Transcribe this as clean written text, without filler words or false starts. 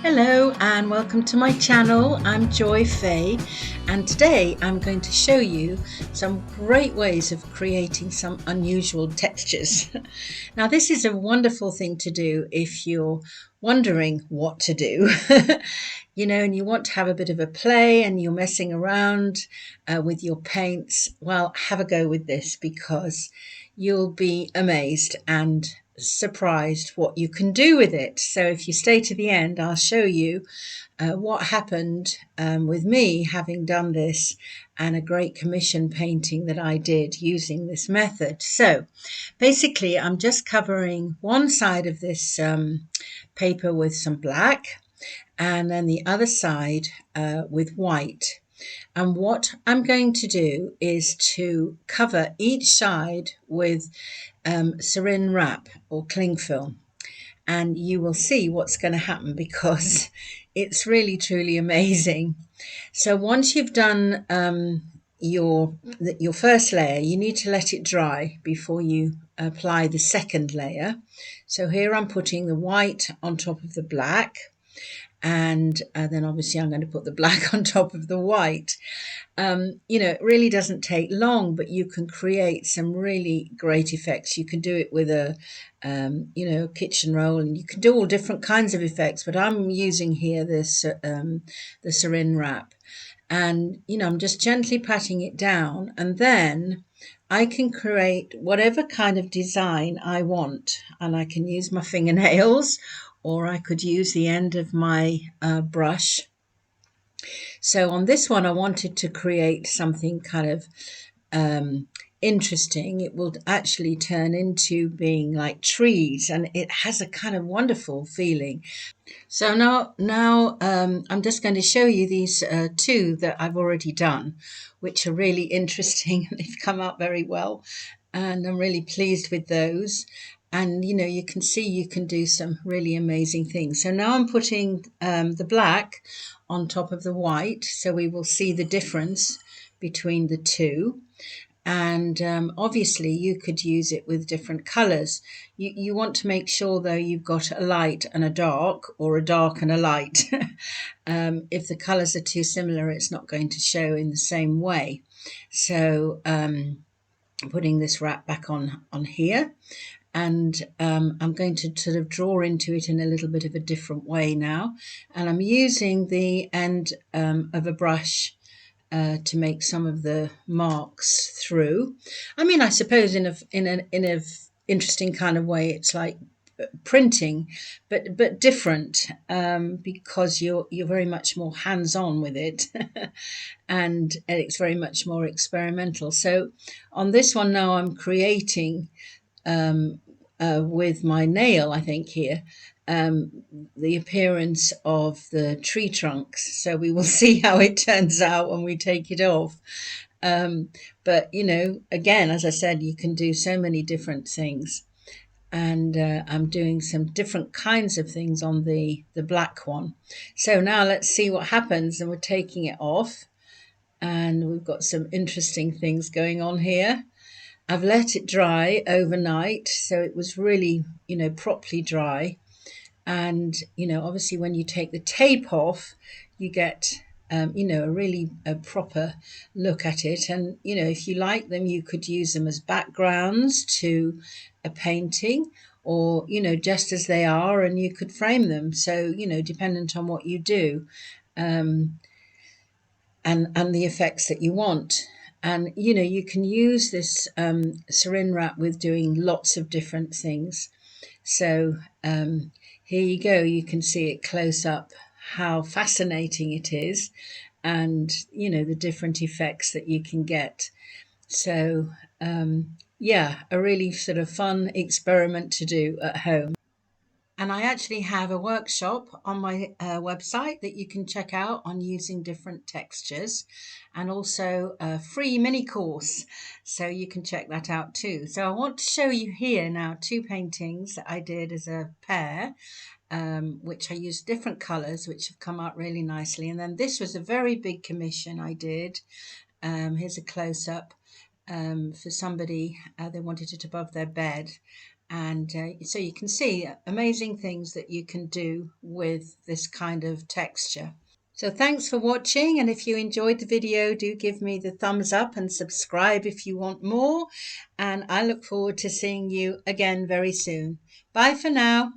Hello and welcome to my channel. I'm Joy Faye, and today I'm going to show you some great ways of creating some unusual textures. Now this is a wonderful thing to do if you're wondering what to do. And you want to have a bit of a play and you're messing around with your paints. Well, have a go with this because you'll be amazed and surprised what you can do with it. So if you stay to the end, I'll show you what happened with me having done this and a great commission painting that I did using this method. So basically I'm just covering one side of this paper with some black and then the other side with white. And what I'm going to do is to cover each side with Saran Wrap or cling film. And you will see what's going to happen because it's really, truly amazing. So once you've done your first layer, you need to let it dry before you apply the second layer. So here I'm putting the white on top of the black. And then obviously I'm going to put the black on top of the white. It really doesn't take long, but you can create some really great effects. You can do it with a kitchen roll, and you can do all different kinds of effects, but I'm using here this the Saran Wrap, and I'm just gently patting it down, and then I can create whatever kind of design I want, and I can use my fingernails or I could use the end of my brush. So on this one, I wanted to create something kind of interesting. It will actually turn into being like trees, and it has a kind of wonderful feeling. So now I'm just going to show you these two that I've already done, which are really interesting and they've come out very well, and I'm really pleased with those. And you can see you can do some really amazing things. So now I'm putting the black on top of the white, so we will see the difference between the two. And obviously you could use it with different colors. You want to make sure though you've got a light and a dark, or a dark and a light. If the colors are too similar, it's not going to show in the same way. So putting this wrap back on here, and I'm going to sort of draw into it in a little bit of a different way now, and I'm using the end of a brush to make some of the marks through. I mean, I suppose in a interesting kind of way, it's like printing, but different, because you're very much more hands-on with it, and it's very much more experimental. So on this one now, I'm creating with my nail, I think here, the appearance of the tree trunks. So we will see how it turns out when we take it off. But again, as I said, you can do so many different things. And I'm doing some different kinds of things on the black one. So now let's see what happens. And we're taking it off. And we've got some interesting things going on here. I've let it dry overnight, so it was really, properly dry. And, obviously when you take the tape off, you get, a really proper look at it. And, if you like them, you could use them as backgrounds to a painting, or, just as they are, and you could frame them. So, dependent on what you do, and the effects that you want. And you can use this Saran Wrap with doing lots of different things. So here you go, you can see it close up how fascinating it is, and the different effects that you can get. So yeah, a really sort of fun experiment to do at home. And I actually have a workshop on my website that you can check out on using different textures, and also a free mini course. So you can check that out too. So I want to show you here now two paintings that I did as a pair, which I used different colors, which have come out really nicely. And then this was a very big commission I did. Here's a close up for somebody. They wanted it above their bed. And so you can see amazing things that you can do with this kind of texture. So thanks for watching, and if you enjoyed the video, do give me the thumbs up and subscribe if you want more, and I look forward to seeing you again very soon. Bye for now.